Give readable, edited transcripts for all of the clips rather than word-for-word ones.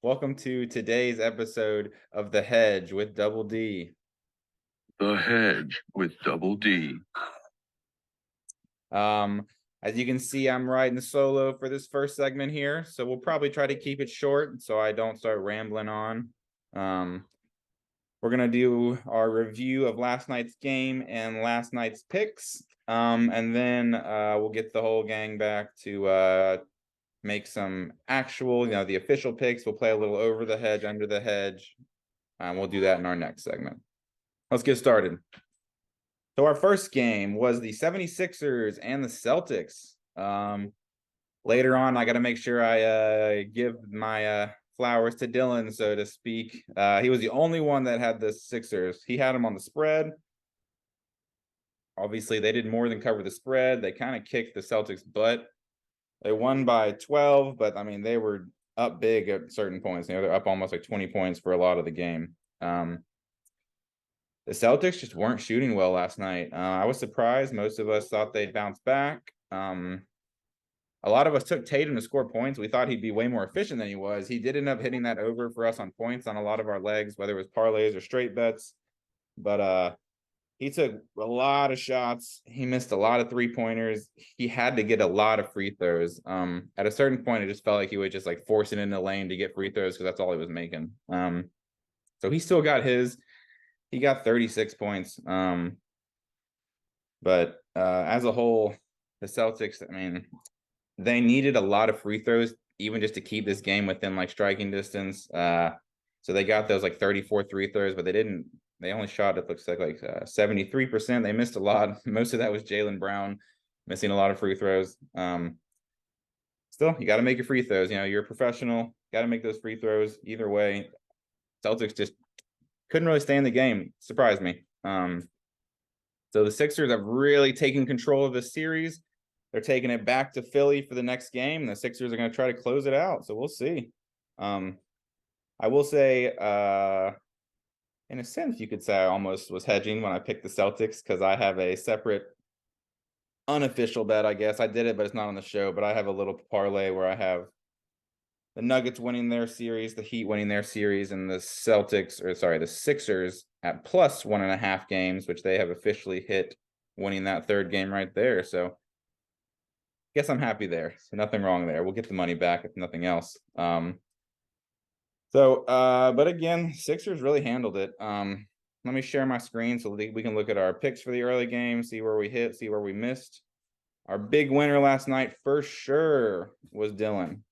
Welcome to today's episode of The Hedge with Double D. The Hedge with Double D. As you can see, I'm riding solo for this first segment here, so we'll probably try to keep it short so I don't start rambling on. We're gonna do our review of last night's game and last night's picks, and then we'll get the whole gang back to make some actual, the official picks. We'll play a little over the hedge, under the hedge. We'll do that in our next segment. Let's get started. So our first game was the 76ers and the Celtics. Later on, I got to make sure I give my flowers to Dylan, so to speak. He was the only one that had the Sixers. He had them on the spread. Obviously, they did more than cover the spread. They kind of kicked the Celtics' butt. They won by 12, but I mean, they were up big at certain points. They're up almost like 20 points for a lot of the game. The Celtics just weren't shooting well last night. I was surprised. Most of us thought they'd bounce back. A lot of us took Tatum to score points. We thought he'd be way more efficient than he was. He did end up hitting that over for us on points on a lot of our legs, whether it was parlays or straight bets. But he took a lot of shots. He missed a lot of three-pointers. He had to get a lot of free throws. At a certain point, it just felt like he was just like forcing in the lane to get free throws because that's all he was making. So he still got his. He got 36 points. But as a whole, the Celtics, I mean, they needed a lot of free throws, even just to keep this game within like striking distance. So they got those like 34 free throws, but they only shot, it looks like 73%. They missed a lot. Most of that was Jaylen Brown missing a lot of free throws. Still, you got to make your free throws. You're a professional, got to make those free throws either way. Celtics just couldn't really stay in the game. Surprised me. So the Sixers have really taken control of this series. They're taking it back to Philly for the next game, and the Sixers are going to try to close it out. So we'll see. I will say, in a sense, you could say I almost was hedging when I picked the Celtics because I have a separate unofficial bet, I guess. I did it, but it's not on the show. But I have a little parlay where I have the Nuggets winning their series, the Heat winning their series, and the Sixers at plus 1.5 games, which they have officially hit winning that third game right there. So guess I'm happy there. So nothing wrong there. We'll get the money back if nothing else. But again, Sixers really handled it. Let me share my screen so we can look at our picks for the early game, see where we hit, see where we missed. Our big winner last night for sure was Dylan.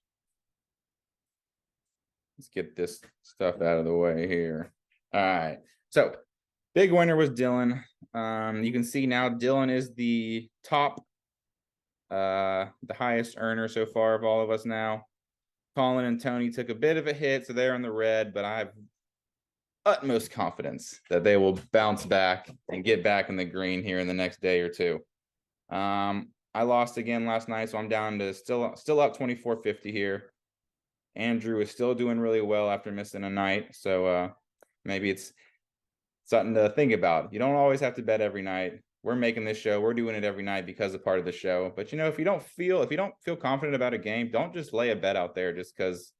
Let's get this stuff out of the way here. All right. So big winner was Dylan. You can see now Dylan is the top, the highest earner so far of all of us now. Colin and Tony took a bit of a hit, so they're in the red, but I have utmost confidence that they will bounce back and get back in the green here in the next day or two. I lost again last night, so I'm down to still up 24.50 here. Andrew is still doing really well after missing a night, so maybe it's something to think about. You don't always have to bet every night. We're making this show. We're doing it every night because of part of the show. But if you don't feel confident about a game, don't just lay a bet out there just because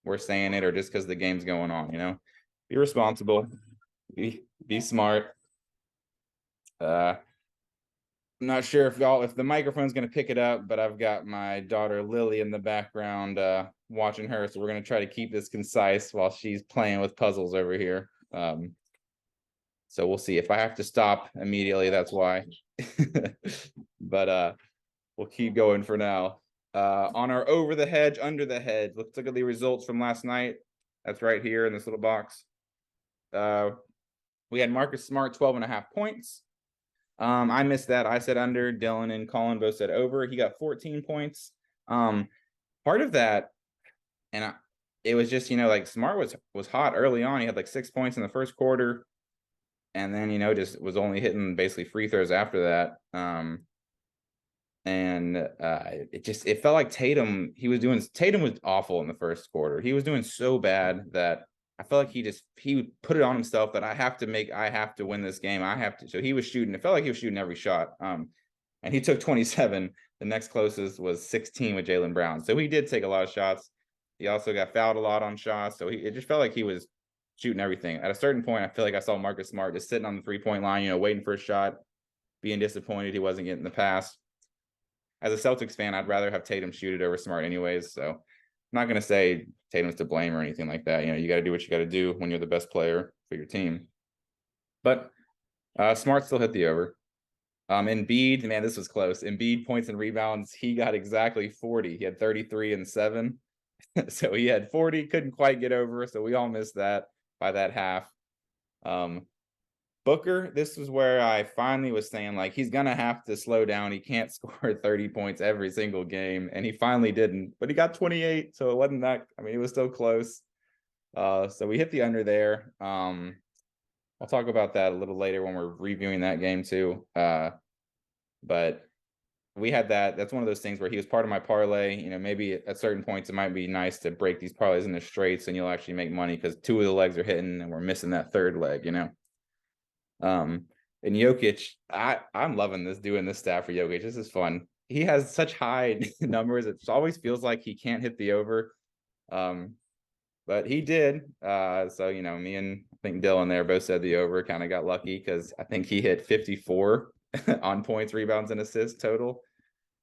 we're saying it or just because the game's going on. Be responsible, be smart. I'm not sure if the microphone's going to pick it up, but I've got my daughter Lily in the background watching her, so we're going to try to keep this concise while she's playing with puzzles over here. So we'll see. If I have to stop immediately, that's why. But we'll keep going for now. On our over the hedge, under the hedge, let's look at the results from last night. That's right here in this little box. We had Marcus Smart 12.5 points. I missed that. I said under. Dylan and Colin both said over. He got 14 points. Part of that, and it was just like Smart was hot early on. He had like 6 points in the first quarter. And then, just was only hitting basically free throws after that. It felt like Tatum was awful in the first quarter. He was doing so bad that I felt like he put it on himself that I have to win this game. So he was shooting. It felt like he was shooting every shot. And he took 27. The next closest was 16 with Jaylen Brown. So he did take a lot of shots. He also got fouled a lot on shots. So it just felt like he was shooting everything. At a certain point, I feel like I saw Marcus Smart just sitting on the 3-point line, waiting for a shot, being disappointed he wasn't getting the pass. As a Celtics fan, I'd rather have Tatum shoot it over Smart anyways. So I'm not going to say Tatum's to blame or anything like that. You got to do what you got to do when you're the best player for your team. But Smart still hit the over. Embiid, man, this was close. Embiid points and rebounds, he got exactly 40. He had 33 and 7. So he had 40, couldn't quite get over. So we all missed that by that half. Booker, this was where I finally was saying, like, he's going to have to slow down. He can't score 30 points every single game. And he finally didn't, but he got 28. So it wasn't that, it was still close. So we hit the under there. I'll talk about that a little later when we're reviewing that game too. But we had that. That's one of those things where he was part of my parlay. Maybe at certain points it might be nice to break these parlays into straights and you'll actually make money because 2 of the legs are hitting and we're missing that third leg, And Jokic, I'm loving doing this stat for Jokic. This is fun. He has such high numbers. It always feels like he can't hit the over. But he did. So, me and I think Dylan there both said the over, kind of got lucky because I think he hit 54 on points, rebounds, and assists total.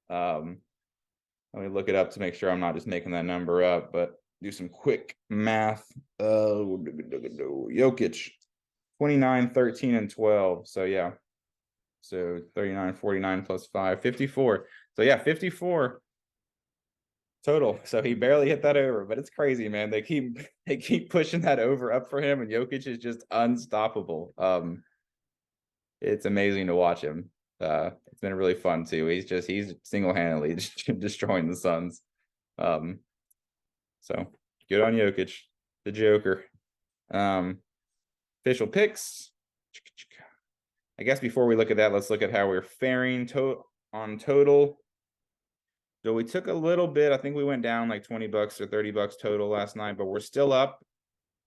Let me look it up to make sure I'm not just making that number up, but do some quick math. Jokic, 29, 13, and 12. So, yeah. So 39, 49 plus 5, 54. So, yeah, 54 total. So he barely hit that over, but it's crazy, man. They keep pushing that over up for him, and Jokic is just unstoppable. It's amazing to watch him. It's been really fun too. He's single-handedly destroying the Suns. So good on Jokic, the Joker. Official picks. I guess before we look at that, let's look at how we're faring on total. So we took a little bit. I think we went down like $20 or $30 total last night, but we're still up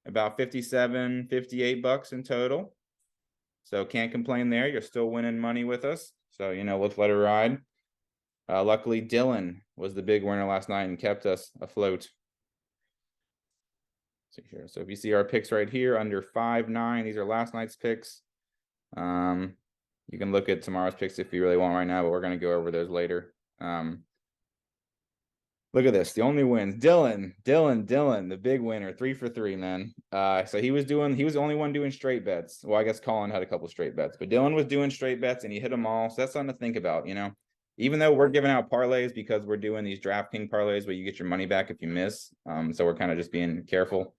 about 57, $58 in total. So can't complain there. You're still winning money with us. So, let's let it ride. Luckily, Dylan was the big winner last night and kept us afloat. See here. So if you see our picks right here under 5-9, these are last night's picks. You can look at tomorrow's picks if you really want right now, but we're going to go over those later. Look at this. The only wins. Dylan, the big winner, 3 for 3, man. So he was the only one doing straight bets. Well, I guess Colin had a couple straight bets, but Dylan was doing straight bets and he hit them all. So that's something to think about, Even though we're giving out parlays because we're doing these DraftKings parlays where you get your money back if you miss. So we're kind of just being careful.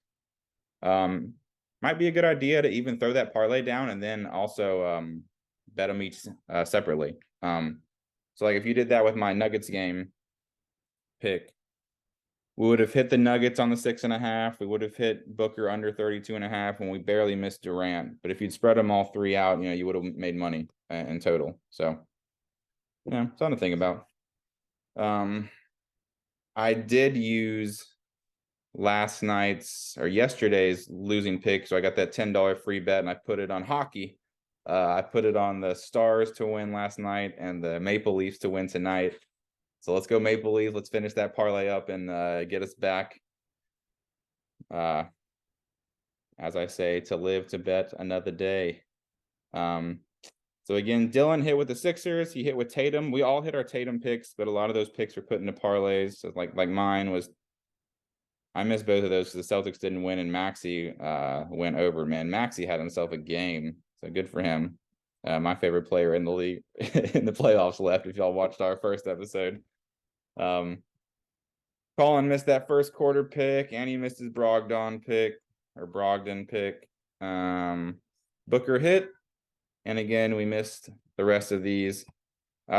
Might be a good idea to even throw that parlay down and then also bet them each separately. So like if you did that with my Nuggets game pick, we would have hit the Nuggets on the 6.5. We would have hit Booker under 32.5 when we barely missed Durant. But if you'd spread them all 3 out, you would have made money in total. So, something to think about. I did use yesterday's losing pick. So I got that $10 free bet and I put it on hockey. I put it on the Stars to win last night and the Maple Leafs to win tonight. So let's go Maple Leafs. Let's finish that parlay up and get us back. As I say, to live to bet another day. So again, Dylan hit with the Sixers. He hit with Tatum. We all hit our Tatum picks, but a lot of those picks were put into parlays. So like mine was, I missed both of those because the Celtics didn't win and Maxey went over. Man, Maxey had himself a game. So good for him. My favorite player in the league in the playoffs left, if y'all watched our first episode. Colin missed that first quarter pick, and he missed his Brogdon pick. Booker hit, and again, we missed the rest of these.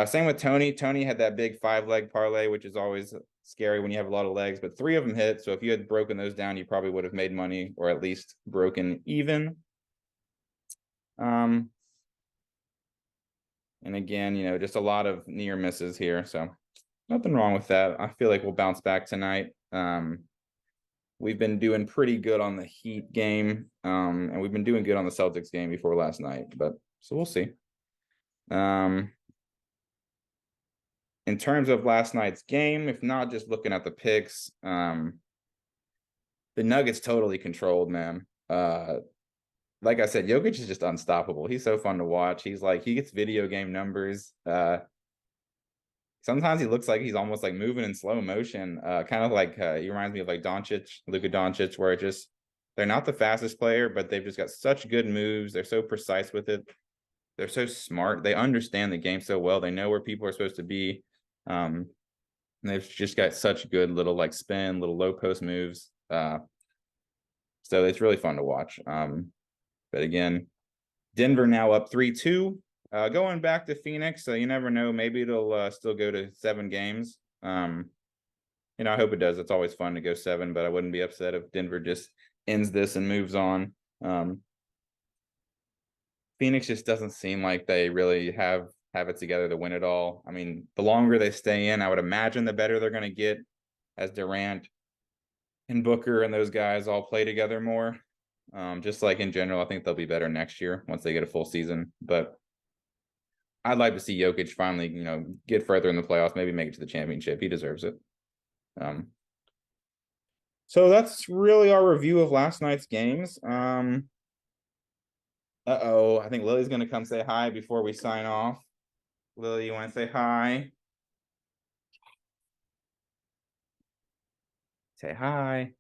Same with Tony. Tony had that big 5-leg parlay, which is always scary when you have a lot of legs, but 3 of them hit. So if you had broken those down, you probably would have made money or at least broken even. And again, just a lot of near misses here. So nothing wrong with that. I feel like we'll bounce back tonight. We've been doing pretty good on the Heat game. And we've been doing good on the Celtics game before last night, so we'll see. In terms of last night's game, if not just looking at the picks, the Nuggets totally controlled, man. Like I said, Jokic is just unstoppable. He's so fun to watch. He's like, he gets video game numbers. Sometimes he looks like he's almost like moving in slow motion. Kind of like he reminds me of like Luka Doncic, where they're not the fastest player, but they've just got such good moves. They're so precise with it. They're so smart. They understand the game so well. They know where people are supposed to be. And they've just got such good little like spin, little low post moves. So it's really fun to watch. But again, Denver now up 3-2. Going back to Phoenix, so you never know. Maybe it'll still go to 7 games. I hope it does. It's always fun to go 7, but I wouldn't be upset if Denver just ends this and moves on. Phoenix just doesn't seem like they really have it together to win it all. I mean, the longer they stay in, I would imagine the better they're going to get as Durant and Booker and those guys all play together more. Just like in general, I think they'll be better next year once they get a full season. But I'd like to see Jokic finally, get further in the playoffs, maybe make it to the championship. He deserves it. So that's really our review of last night's games. I think Lily's going to come say hi before we sign off. Lily, you want to say hi? Say hi.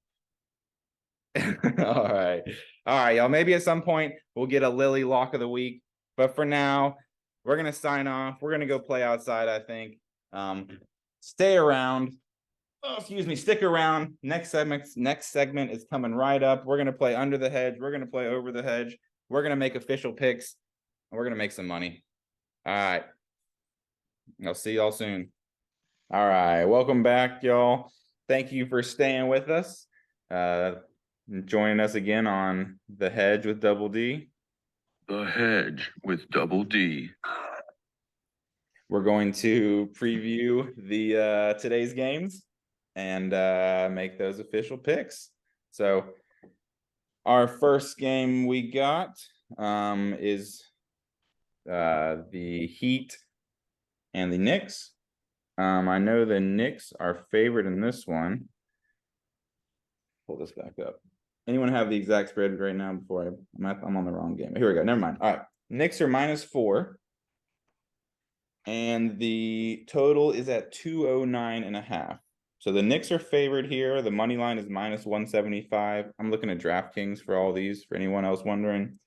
All right, y'all. Maybe at some point we'll get a Lily lock of the week, but for now, we're gonna sign off. We're gonna go play outside, I think. Stay around. Oh, excuse me. Stick around. Next segment is coming right up. We're gonna play under the hedge. We're gonna play over the hedge. We're gonna make official picks, and we're gonna make some money. All right. I'll see y'all soon. All right. Welcome back, y'all. Thank you for staying with us. Joining us again on The Hedge with Double D. The Hedge with Double D. We're going to preview the today's games and make those official picks. So our first game we got is the Heat and the Knicks. I know the Knicks are favored in this one. Pull this back up. Anyone have the exact spread right now before I'm on the wrong game? Here we go. Never mind. All right. Knicks are -4. And the total is at 209.5. So the Knicks are favored here. The money line is -175. I'm looking at DraftKings for all these, for anyone else wondering.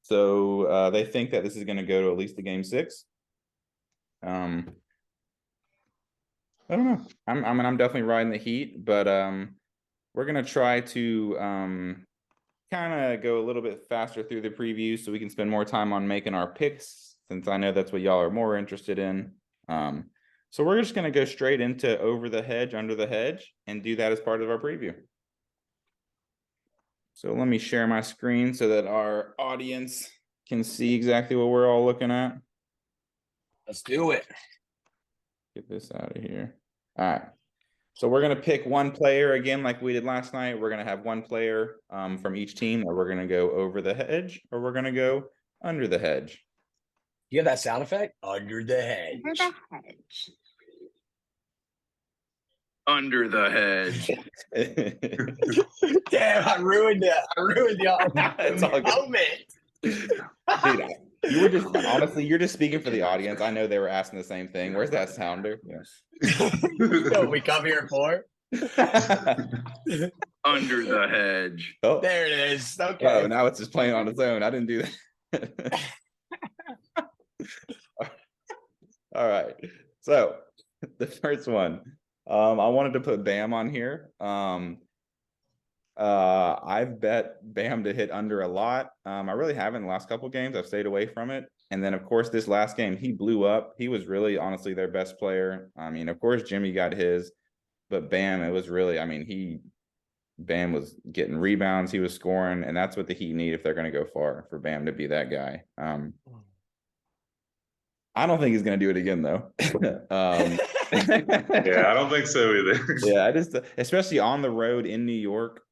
So they think that this is going to go to at least the game 6. I don't know. I'm definitely riding the Heat, but we're gonna try to kind of go a little bit faster through the preview so we can spend more time on making our picks, since I know that's what y'all are more interested in. So we're just gonna go straight into over the hedge, under the hedge, and do that as part of our preview. So let me share my screen so that our audience can see exactly what we're all looking at. Let's do it. Get this out of here. All right. So we're going to pick one player again, like we did last night. We're going to have one player from each team, or we're going to go over the hedge, or we're going to go under the hedge. You have that sound effect? Under the hedge. Under the hedge. Damn, I ruined the It's all good. moment. Dude, you were just honestly, you're just speaking for the audience. I know they were asking the same thing. Where's that sounder? Yes. What we come here for? Under the hedge. Oh, There it is. Okay. oh, now it's just playing on its own. I didn't do that. All right. So the first one, I wanted to put Bam on here. I've bet Bam to hit under a lot. I really haven't in the last couple games. I've stayed away from it. And then, of course, this last game, he blew up. He was really, honestly, their best player. I mean, of course, Jimmy got his, but Bam, it was really, I mean, Bam was getting rebounds. He was scoring, and that's what the Heat need if they're going to go far, for Bam to be that guy. I don't think he's going to do it again, though. Yeah, I don't think so either. Yeah, I just, especially on the road in New York,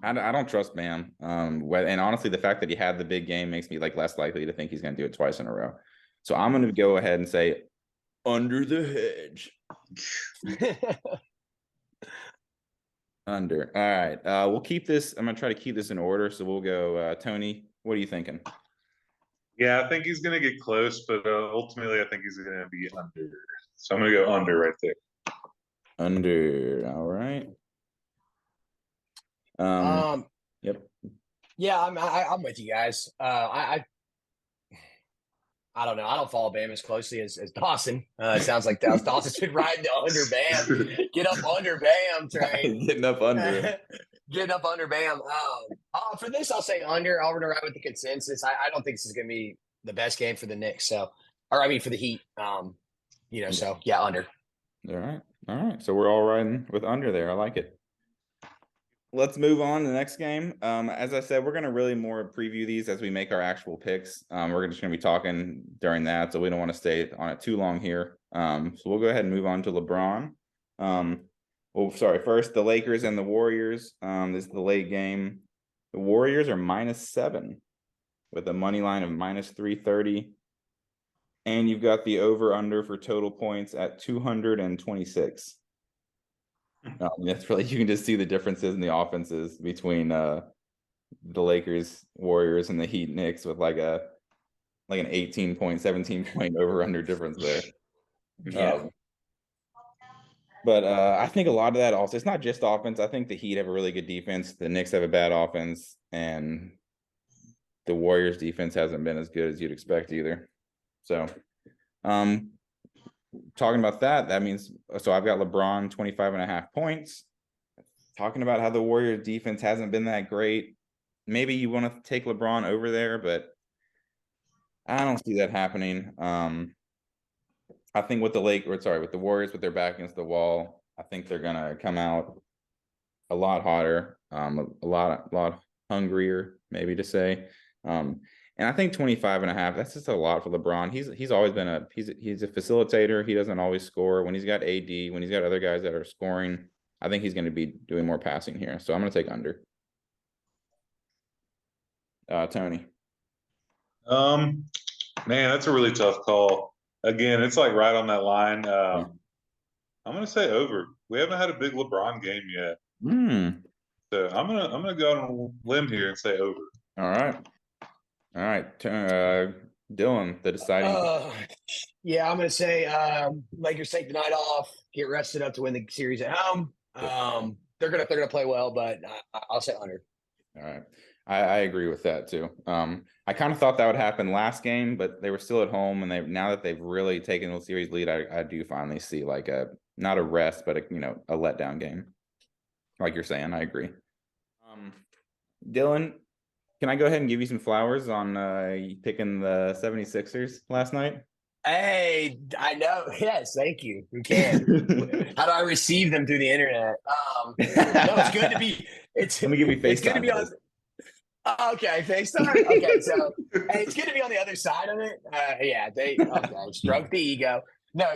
I don't trust Bam. And honestly, the fact that he had the big game makes me like less likely to think he's going to do it twice in a row. So I'm going to go ahead and say under the hedge. Under. All right. We'll keep this. I'm gonna try to keep this in order. So we'll go. Tony, what are you thinking? Yeah, I think he's gonna get close, but ultimately, I think he's gonna be under. So I'm gonna go under right there. Under. All right. Yep. Yeah, I'm with you guys. I don't know. I don't follow Bam as closely as Dawson. It sounds like Dawson's been riding the under Bam. Get up under Bam train. Getting up under. Getting up under Bam. For this, I'll say under. I'll run around with the consensus. I don't think this is going to be the best game for the Knicks. So, or I mean for the Heat. So yeah, under. All right. All right. So we're all riding with under there. I like it. Let's move on to the next game. As I said, we're going to really more preview these as we make our actual picks. We're just going to be talking during that, so we don't want to stay on it too long here. So we'll go ahead and move on to LeBron. First, the Lakers and the Warriors. This is the late game. The Warriors are -7 with a money line of -330. And you've got the over-under for total points at 226. That's really, you can just see the differences in the offenses between the Lakers, Warriors, and the Heat Knicks with like an 18 point, 17 point over under difference there. Yeah. But I think a lot of that also, it's not just offense. I think the Heat have a really good defense. The Knicks have a bad offense, and the Warriors defense hasn't been as good as you'd expect either. So, talking about that means, so I've got LeBron 25.5 points. Talking about how the Warriors defense hasn't been that great. Maybe you want to take LeBron over there, but I don't see that happening. I think with the Warriors, with their back against the wall, I think they're gonna come out a lot hotter, a lot hungrier, maybe to say. And I think 25.5, that's just a lot for LeBron. He's always been he's a facilitator. He doesn't always score. When he's got AD, when he's got other guys that are scoring, I think he's going to be doing more passing here. So I'm going to take under. Tony. Man, that's a really tough call. Again, it's like right on that line. I'm gonna say over. We haven't had a big LeBron game yet. So I'm gonna go on a limb here and say over. All right. Dylan, the deciding. Yeah, I'm going to say Lakers take the night off, get rested up to win the series at home. They're gonna play well, but I'll say under. All right, I agree with that too. I kind of thought that would happen last game, but they were still at home, and now that they've really taken the series lead, I do finally see like not a rest, but a letdown game. Like you're saying, I agree. Dylan, can I go ahead and give you some flowers on picking the 76ers last night? Hey, I know. Yes, thank you. You can. How do I receive them through the internet? No, it's good to be. Let me give you FaceTime. It's good to be on. Okay, FaceTime. Okay, so hey, it's good to be on the other side of it. They stroke the ego. No,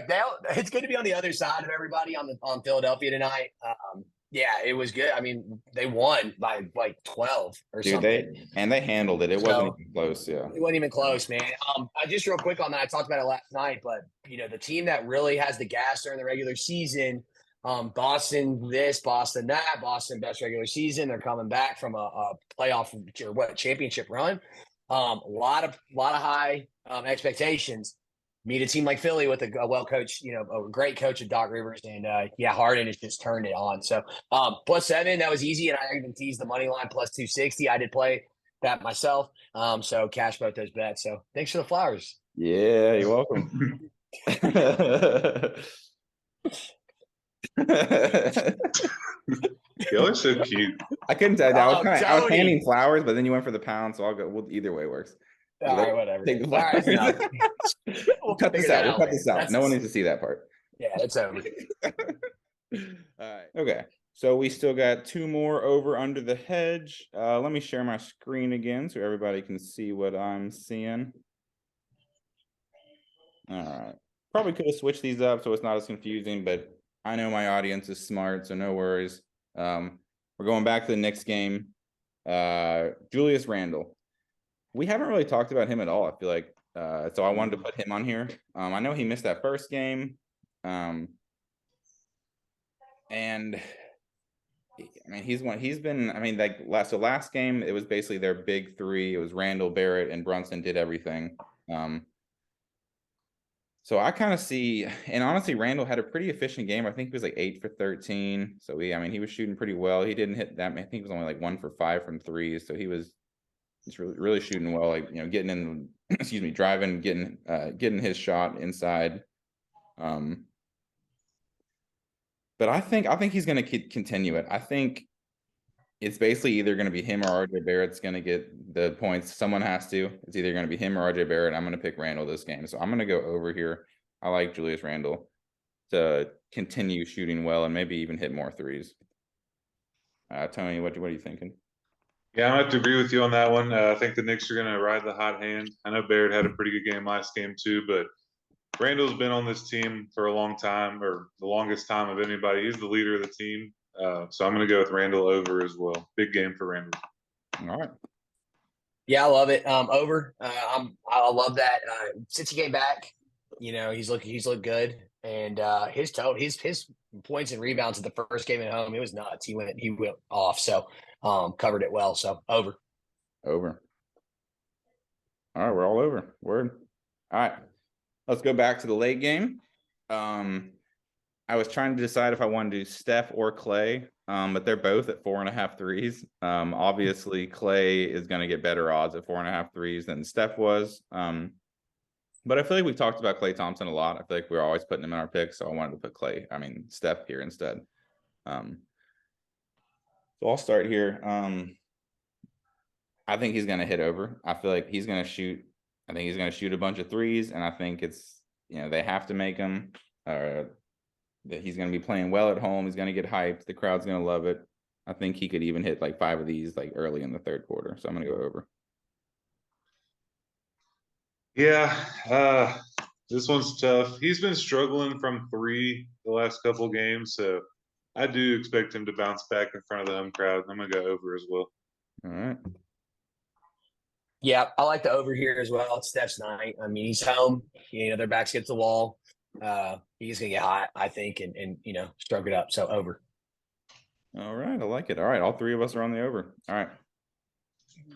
it's good to be on the other side of everybody on Philadelphia tonight. Yeah, it was good. I mean, they won by like 12 or something. They handled it. It wasn't even close. Yeah, it wasn't even close, man. Just real quick on that, I talked about it last night, but the team that really has the gas during the regular season, Boston this, Boston that, Boston best regular season. They're coming back from a playoff or championship run. A lot of high expectations. Meet a team like Philly with a well-coached, a great coach of Doc Rivers, and Harden has just turned it on. So +7, that was easy, and I even teased the money line +260. I did play that myself, so cash both those bets. So thanks for the flowers. Yeah, you're welcome. Y'all are so cute. I couldn't tell. I was handing flowers, but then you went for the pound, so I'll go. Well, either way works. All right, whatever. Take the flowers. We'll cut this out. We'll cut this out. No one needs to see that part. Yeah, it's over. All right. Okay. So we still got 2 more over under the hedge. Let me share my screen again so everybody can see what I'm seeing. All right. Probably could have switched these up so it's not as confusing, but I know my audience is smart, so no worries. We're going back to the Knicks game. Julius Randle. We haven't really talked about him at all, I feel like. So I wanted to put him on here. I know he missed that first game. And I mean, last game, it was basically their big three. It was Randall, Barrett, and Brunson did everything. So I kind of see, and honestly, Randall had a pretty efficient game. I think he was like 8 for 13. So he was shooting pretty well. He didn't hit that. I think he was only like 1 for 5 from threes. So he was just really shooting well, like, getting in, excuse me, driving, getting his shot inside. But I think he's going to continue it. I think it's basically either going to be him or RJ Barrett's going to get the points. Someone has to. It's either going to be him or RJ Barrett. I'm going to pick Randall this game. So I'm going to go over here. I like Julius Randle to continue shooting well and maybe even hit more threes. Tony, what are you thinking? Yeah, I'm going to have to agree with you on that one. I think the Knicks are going to ride the hot hand. I know Barrett had a pretty good game last game too, but Randall's been on this team for a long time, or the longest time of anybody. He's the leader of the team. So I'm going to go with Randall over as well. Big game for Randall. All right. Yeah, I love it. Over. I love that. Since he came back, he's looked good, and his points and rebounds at the first game at home, it was nuts. He went off. So covered it well. So over. All right, we're all over. Word. All right. Let's go back to the late game. I was trying to decide if I wanted to do Steph or Clay, but they're both at 4.5 threes. Obviously, Clay is going to get better odds at 4.5 threes than Steph was. But I feel like we've talked about Klay Thompson a lot. I feel like we're always putting him in our picks, so I wanted to put Steph here instead. So I'll start here. I think he's going to hit over. I feel like he's going to shoot. I think he's going to shoot a bunch of threes, and I think it's, they have to make him. That he's going to be playing well at home. He's going to get hyped. The crowd's going to love it. I think he could even hit like 5 of these like early in the third quarter. So I'm going to go over. Yeah, this one's tough. He's been struggling from 3 the last couple of games, so I do expect him to bounce back in front of the home crowd. I'm going to go over as well. All right. Yeah, I like the over here as well. It's Steph's night. I mean, he's home. Their backs against the wall. He's gonna get hot, I think, and stroke it up. So over. All right, I like it. All right, all 3 of us are on the over. All right,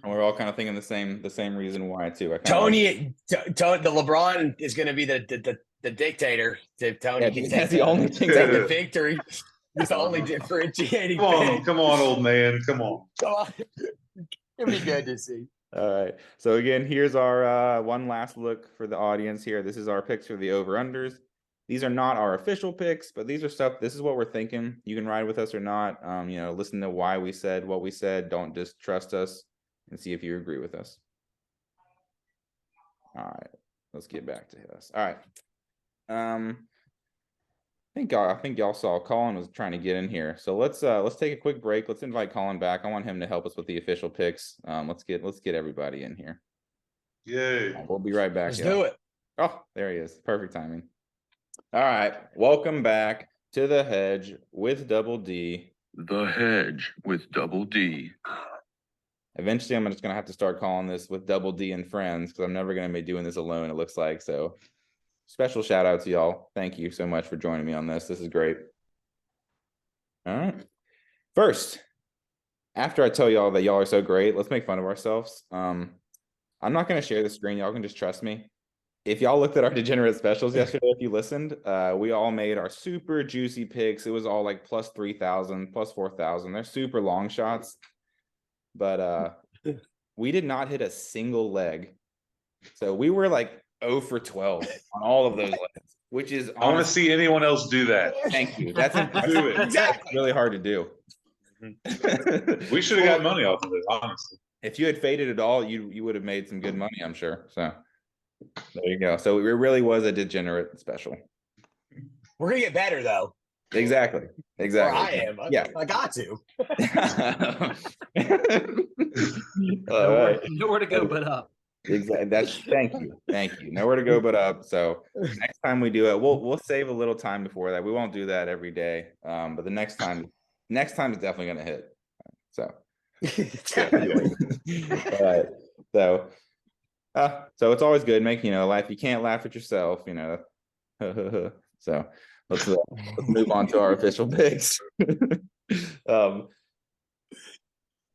and we're all kind of thinking the same reason why too. Tony, the LeBron is going to be the dictator. To Tony, yeah, that's the only thing that the victory. It's the only differentiating. Come on, old man, come on. It'll be good to see. All right. So again, here's our one last look for the audience here. This is our picks for the over-unders. These are not our official picks, but this is what we're thinking. You can ride with us or not. Listen to why we said what we said. Don't just trust us and see if you agree with us. All right. Let's get back to this. All right. I think y'all saw Colin was trying to get in here. So let's take a quick break. Let's invite Colin back. I want him to help us with the official picks. Let's get everybody in here. Yay. We'll be right back. Let's do it. Oh, there he is. Perfect timing. All right. Welcome back to the Hedge with Double D. The Hedge with Double D. Eventually, I'm just going to have to start calling this with Double D and friends because I'm never going to be doing this alone, it looks like. So special shout out to y'all. Thank you so much for joining me on this. This is great. All right. First, after I tell y'all that y'all are so great, let's make fun of ourselves. I'm not going to share the screen. Y'all can just trust me. If y'all looked at our degenerate specials yesterday, if you listened, we all made our super juicy picks. It was all like plus 3,000, plus 4,000. They're super long shots. But we did not hit a single leg. So we were like 0 for 12 on all of those legs, which is I want to see anyone else do that. Thank you. That's Do it. exactly really hard to do. We should have got money off of it, honestly. If you had faded at all, you would have made some good money, I'm sure. So there you go. So it really was a degenerate special. We're gonna get better though. Exactly. Or I am. Yeah. I got to. All right. Nowhere to go but up. Exactly. Thank you. Nowhere to go but up. So next time we do it, we'll save a little time before that. We won't do that every day. But the next time is definitely gonna hit. So all right. So it's always good making life. You can't laugh at yourself, So let's move on to our official picks. All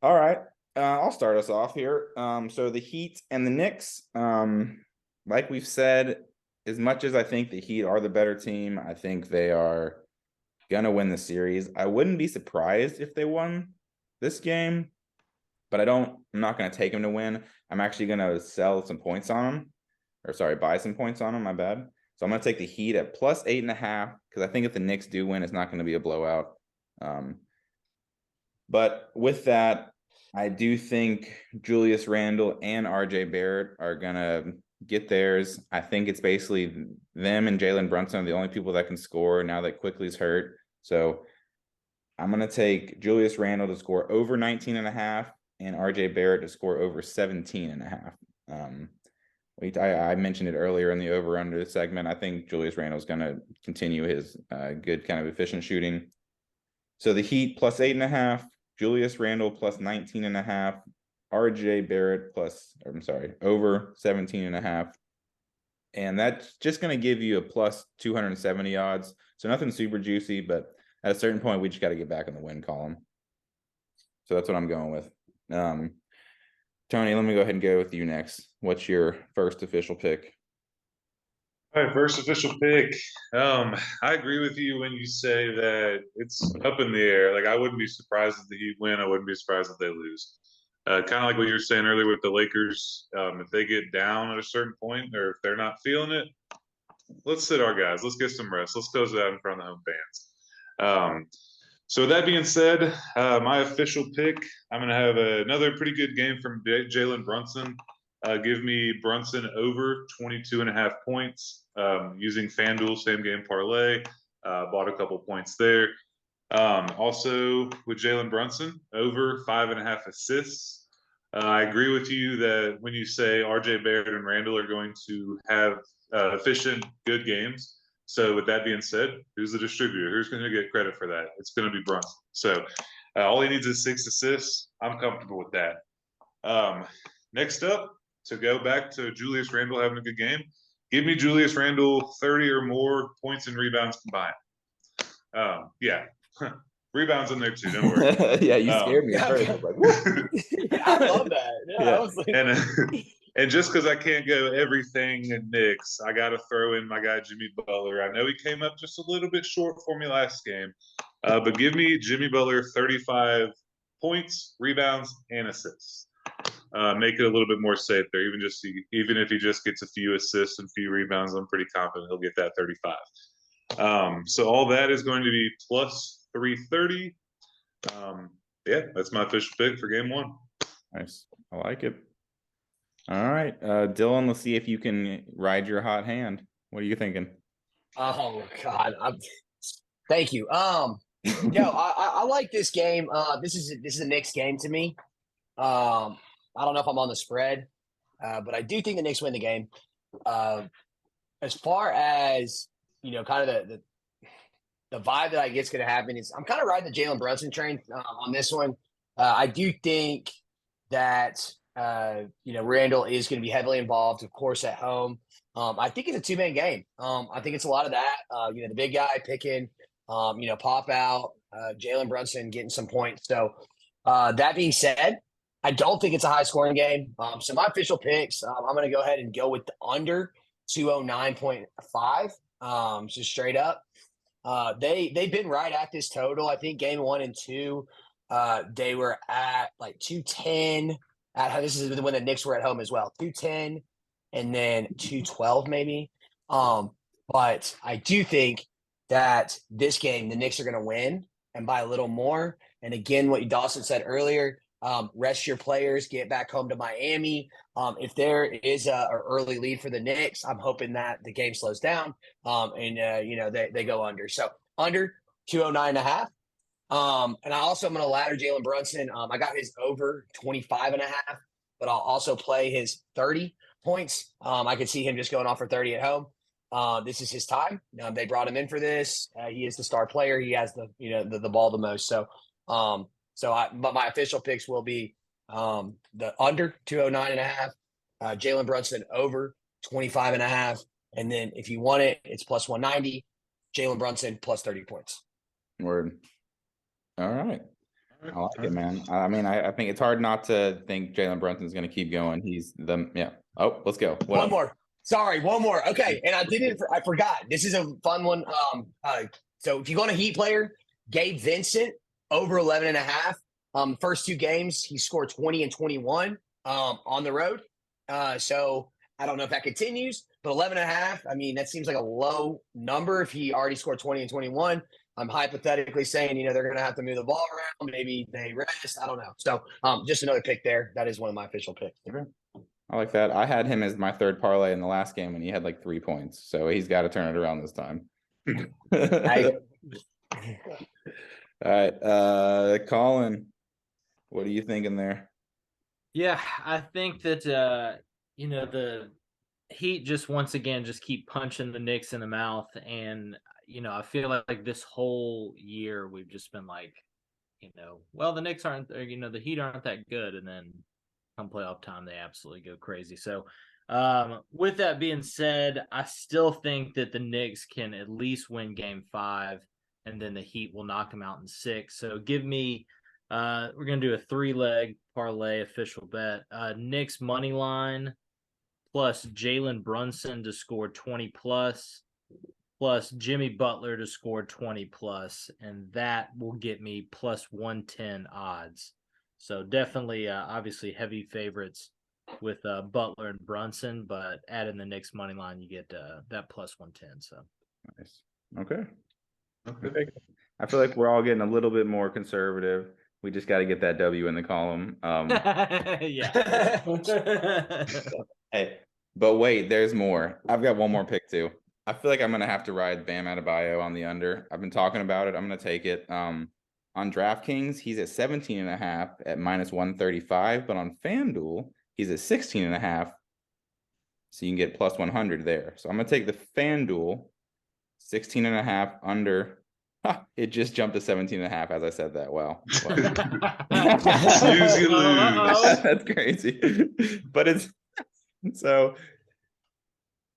right. I'll start us off here. So the Heat and the Knicks, like we've said, as much as I think the Heat are the better team, I think they are gonna win the series. I wouldn't be surprised if they won this game, but I'm not gonna take them to win. I'm actually gonna sell some points on them. Or sorry, buy some points on them, my bad. So I'm gonna take the Heat at plus 8.5, because I think if the Knicks do win, it's not gonna be a blowout. But with that, I do think Julius Randle and RJ Barrett are gonna get theirs. I think it's basically them and Jalen Brunson are the only people that can score now that Quickly's hurt. So I'm gonna take Julius Randle to score over 19.5 and RJ Barrett to score over 17.5. I mentioned it earlier in the over-under segment. I think Julius Randle is going to continue his good kind of efficient shooting. So the Heat plus 8.5, Julius Randle plus 19.5, RJ Barrett over 17.5. And that's just going to give you a plus 270 odds. So nothing super juicy, but at a certain point, we just got to get back in the win column. So that's what I'm going with. Tony, let me go ahead and go with you next. What's your first official pick? All right, first official pick. I agree with you when you say that it's up in the air. Like, I wouldn't be surprised if the Heat win. I wouldn't be surprised if they lose. Kind of like what you were saying earlier with the Lakers. If they get down at a certain point, or if they're not feeling it, let's sit our guys. Let's get some rest. Let's close it out in front of the home fans. So with that being said, my official pick, I'm going to have another pretty good game from Jalen Brunson. Give me Brunson over 22.5 points using FanDuel same game parlay. Bought a couple points there. Also with Jalen Brunson over 5.5 assists. I agree with you that when you say RJ Barrett and Randall are going to have efficient, good games. So with that being said, who's the distributor? Who's going to get credit for that? It's going to be Brunson. So all he needs is 6 assists. I'm comfortable with that. Next up, to go back to Julius Randle having a good game, give me Julius Randle 30 or more points and rebounds combined. Yeah. Rebounds in there too, don't worry. Yeah, you scared me at first. I was like, I love that. Yeah. I was like, And just because I can't go everything in Knicks, I got to throw in my guy Jimmy Butler. I know he came up just a little bit short for me last game, but give me Jimmy Butler 35 points, rebounds, and assists. Make it a little bit more safe there. Even if he just gets a few assists and a few rebounds, I'm pretty confident he'll get that 35. So all that is going to be plus 330. Yeah, that's my official pick for game 1. Nice. I like it. All right, Dylan, let's see if you can ride your hot hand. What are you thinking? oh God, thank you. I like this game. This is a Knicks game to me. I don't know if I'm on the spread, but I do think the Knicks win the game. As far as kind of the vibe that I get is going to happen is I'm kind of riding the Jalen Brunson train on this one. I do think that Randall is going to be heavily involved, of course, at home. I think it's a 2-man game. I think it's a lot of that. The big guy picking, pop out, Jalen Brunson getting some points. So that being said, I don't think it's a high scoring game. So my official picks, I'm going to go ahead and go with the under 209.5. So straight up. They've been right at this total. I think game 1 and 2, they were at like 210. This is when the Knicks were at home as well. 210 and then 212 maybe. But I do think that this game the Knicks are going to win and by a little more. And again, what Dawson said earlier, rest your players, get back home to Miami. If there is a early lead for the Knicks, I'm hoping that the game slows down and they go under. So under 209.5. And I also am going to ladder Jalen Brunson. I got his over 25.5, but I'll also play his 30 points. I could see him just going off for 30 at home. This is his time. They brought him in for this. He is the star player. He has the ball the most. So but my official picks will be the under 209.5, Jalen Brunson over 25.5, and then if you want it, it's plus 190. Jalen Brunson plus 30 points. Word. All right. I like it, man. I mean, I think it's hard not to think Jalen Brunson's going to keep going. He's yeah. Oh, let's go. What One else? more. Sorry, one more. Okay, and I forgot. This is a fun one. So if you go on a Heat player, Gabe Vincent over 11.5. First 2 games, he scored 20 and 21 on the road. So I don't know if that continues, but 11.5. I mean, that seems like a low number if he already scored 20 and 21. I'm hypothetically saying, they're going to have to move the ball around. Maybe they rest. I don't know. So just another pick there. That is one of my official picks. I like that. I had him as my third parlay in the last game when he had like 3 points. So he's got to turn it around this time. All right. Colin, what are you thinking there? Yeah, I think that the Heat just once again just keep punching the Knicks in the mouth, and I feel like this whole year we've just been like, well, the Knicks aren't, or, the Heat aren't that good, and then come playoff time they absolutely go crazy. So with that being said, I still think that the Knicks can at least win Game 5, and then the Heat will knock them out in 6. So give me. We're going to do a 3-leg parlay official bet. Knicks money line plus Jalen Brunson to score 20 plus Jimmy Butler to score 20 plus, and that will get me plus 110 odds. So definitely, obviously heavy favorites with Butler and Brunson, but add in the Knicks money line, you get that plus 110. So nice. Okay. I feel like we're all getting a little bit more conservative. We just got to get that W in the column. Yeah. Hey, but wait, there's more. I've got one more pick too. I feel like I'm going to have to ride Bam Adebayo on the under. I've been talking about it. I'm going to take it. On DraftKings, he's at 17.5 at minus 135, but on FanDuel, he's at 16.5. So you can get plus 100 there. So I'm going to take the FanDuel 16.5 under. It just jumped to 17.5 as I said that. Wow. Snooze, you lose. That's crazy. But it's so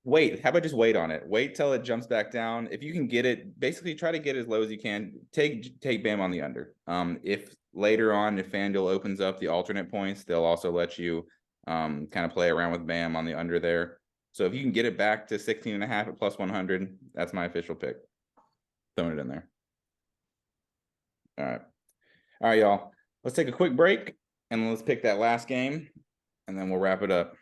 wait, how about just wait on it? Wait till it jumps back down. If you can get it, basically try to get as low as you can. Take Bam on the under. If later on, if FanDuel opens up the alternate points, they'll also let you kind of play around with Bam on the under there. So if you can get it back to 16.5 at plus 100, that's my official pick. Throwing it in there. All right, y'all. Let's take a quick break and let's pick that last game, and then we'll wrap it up.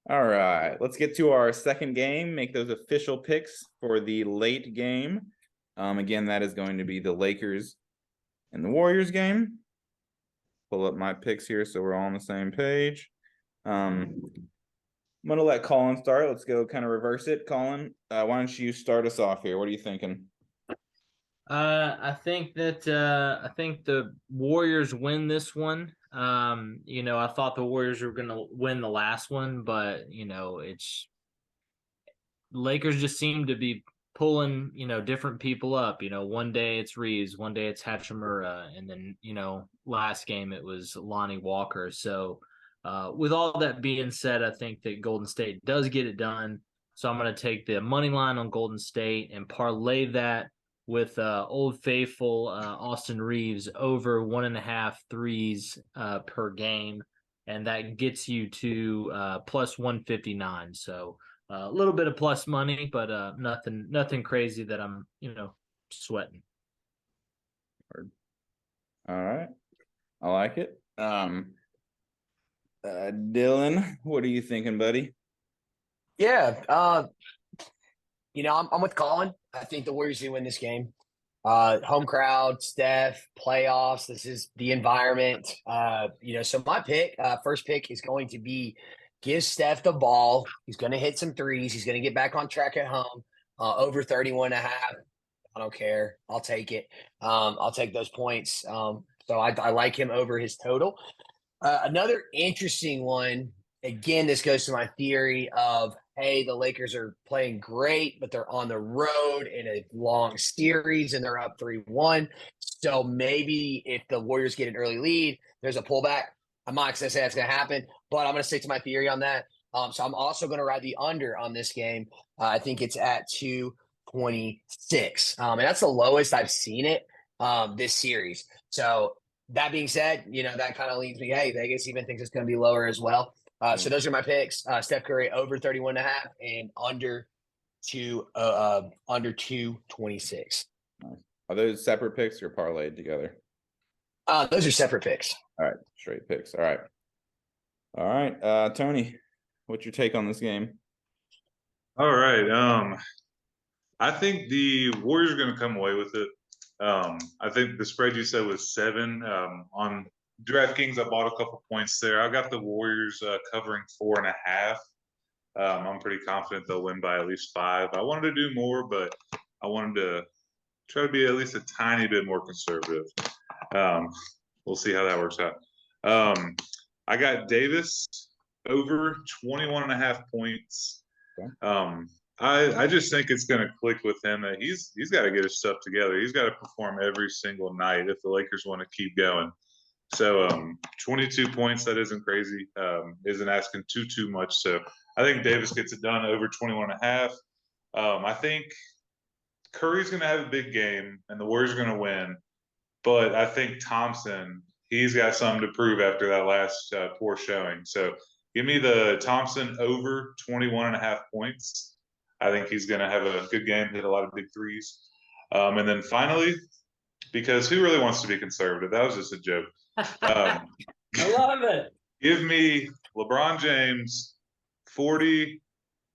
All right, let's get to our second game, make those official picks for the late game. Again, that is going to be the Lakers and the Warriors game. Pull up my picks here so we're all on the same page. I'm going to let Colin start. Let's go kind of reverse it. Colin, why don't you start us off here? What are you thinking? I think the Warriors win this one. I thought the Warriors were going to win the last one, but it's Lakers just seem to be pulling different people up. One day it's Reeves, one day it's Hachimura, and then last game it was Lonnie Walker. So with all that being said, I think that Golden State does get it done. So I'm going to take the money line on Golden State and parlay that with Old Faithful Austin Reeves over 1.5 threes per game, and that gets you to plus 159. So a little bit of plus money, but nothing crazy that I'm sweating. All right, I like it. Dylan, what are you thinking, buddy? Yeah, I'm with Colin. I think the Warriors do win this game. Home crowd, Steph, playoffs. This is the environment. So my first pick is going to be give Steph the ball. He's going to hit some threes. He's going to get back on track at home. Over 31.5. I don't care. I'll take it. I'll take those points. So I like him over his total. Another interesting one. Again, this goes to my theory of, hey, the Lakers are playing great, but they're on the road in a long series and they're up 3-1. So maybe if the Warriors get an early lead, there's a pullback. I'm not going to say that's going to happen, but I'm going to stick to my theory on that. So I'm also going to ride the under on this game. I think it's at 2. 26. And that's the lowest I've seen it this series. So that being said, that kind of leads me, hey, Vegas even thinks it's going to be lower as well. So those are my picks. Steph Curry over 31.5 and under 226. Are those separate picks or parlayed together? Those are separate picks. All right, straight picks. All right. Tony, what's your take on this game? All right. I think the Warriors are going to come away with it. I think the spread you said was 7. On DraftKings, I bought a couple points there. I got the Warriors covering 4.5. I'm pretty confident they'll win by at least 5. I wanted to do more, but I wanted to try to be at least a tiny bit more conservative. We'll see how that works out. I got Davis over 21.5 points. Okay. I just think it's going to click with him that he's got to get his stuff together. He's got to perform every single night if the Lakers want to keep going. So 22 points, that isn't crazy. Isn't asking too much. So I think Davis gets it done over 21.5. I think Curry's going to have a big game and the Warriors are going to win. But I think Thompson, he's got something to prove after that last poor showing. So give me the Thompson over 21.5 points. I think he's going to have a good game, hit a lot of big threes. And then finally, because who really wants to be conservative? That was just a joke. I love it. Give me LeBron James, 40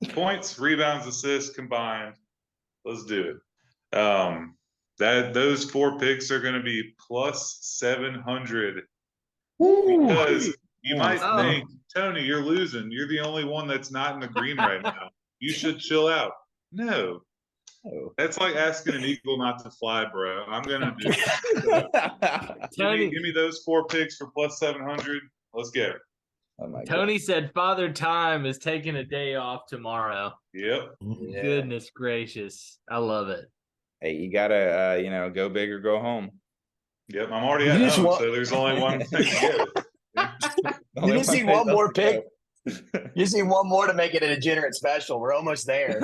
points, rebounds, assists combined. Let's do it. Those 4 picks are going to be plus 700. Because you might think, Tony, you're losing. You're the only one that's not in the green right now. You should chill out. No. That's like asking an eagle not to fly, bro. I'm going to do it. Give me those 4 picks for plus 700. Let's go. Tony said Father Time is taking a day off tomorrow. Yep. Yeah. Goodness gracious. I love it. Hey, you got to, go big or go home. Yep, I'm already at home, so there's only one thing to get. You just need one more pick. You just need one more to make it a degenerate special. We're almost there.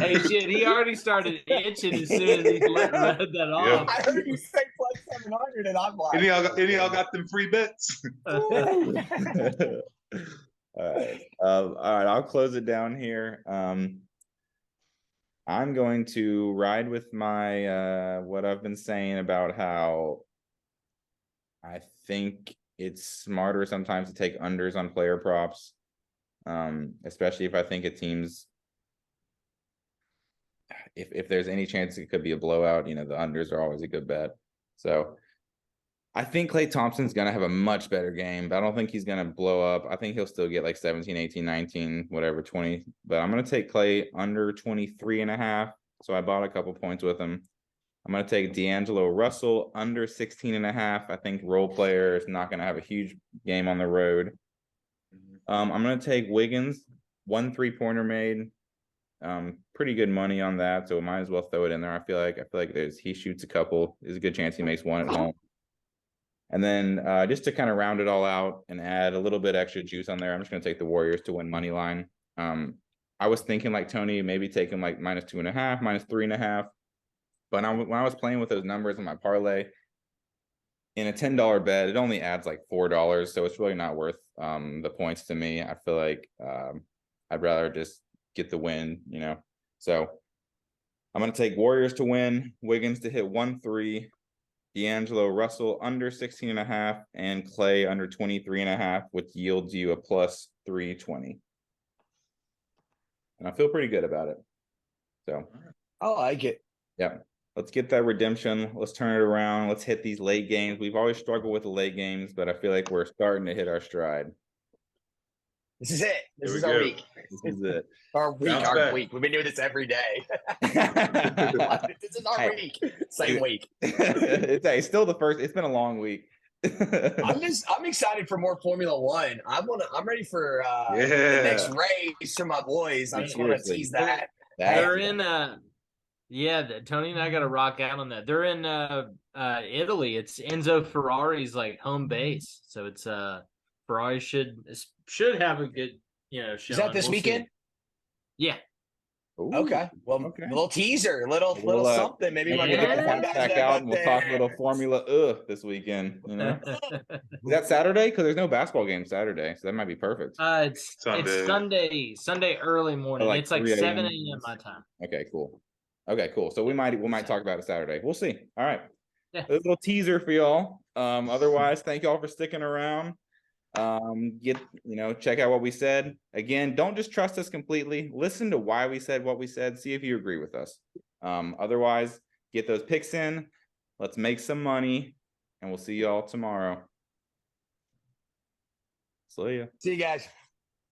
Hey, shit, he already started itching as soon as he read that off. I heard you say plus 700, and I'm like, Any of y'all got them free bets? All right. All right. I'll close it down here. I'm going to ride with my what I've been saying about how I think it's smarter sometimes to take unders on player props, especially if I think a team's if there's any chance it could be a blowout. The unders are always a good bet. So I think Klay Thompson's going to have a much better game, but I don't think he's going to blow up. I think he'll still get like 17, 18, 19, whatever, 20. But I'm going to take Klay under 23.5. So I bought a couple points with him. I'm going to take D'Angelo Russell under 16.5. I think role player is not going to have a huge game on the road. I'm going to take Wiggins, 1 3-pointer made. Pretty good money on that, so might as well throw it in there. I feel like he shoots a couple. There's a good chance he makes one at home. And then just to kind of round it all out and add a little bit extra juice on there, I'm just going to take the Warriors to win money line. I was thinking like Tony, maybe taking like -2.5, -3.5. But when I was playing with those numbers in my parlay, in a $10 bet, it only adds like $4. So it's really not worth the points to me. I feel like I'd rather just get the win, So I'm going to take Warriors to win, Wiggins to hit 1 3, D'Angelo Russell under 16.5, and Klay under 23.5, which yields you a plus 320. And I feel pretty good about it. So I like it. Yeah. Let's get that redemption. Let's turn it around. Let's hit these late games. We've always struggled with the late games, but I feel like we're starting to hit our stride. This is it. This is our go. week. This is it. Our week. Bounce Our back. week. We've been doing this every day. This is our Hey. week. Same week. It's still the first. It's been a long week. I'm excited for more Formula One. I'm ready for the Yeah. next race for my boys. I just want to Seriously. tease that. They're in Tony and I got to rock out on that. They're in Italy. It's Enzo Ferrari's like home base, so it's Ferrari should have a good show. Is that this weekend? Yeah. Ooh, Okay. Well, okay. a little teaser, little We'll, something. Maybe maybe my we'll get the guys hashtag back out up and we'll talk a little there. Formula this weekend. You know, is that Saturday? Because there's no basketball game Saturday, so that might be perfect. It's Sunday early morning. Like It's like 3 7 a.m. a.m. my time. Okay, cool. Okay, cool. So we might talk about it Saturday. We'll see. All right. Yeah. A little teaser for y'all. Otherwise, thank y'all for sticking around. Check out what we said. Again, don't just trust us completely. Listen to why we said what we said. See if you agree with us. Otherwise, get those picks in. Let's make some money, and we'll see y'all tomorrow. See ya. See you guys.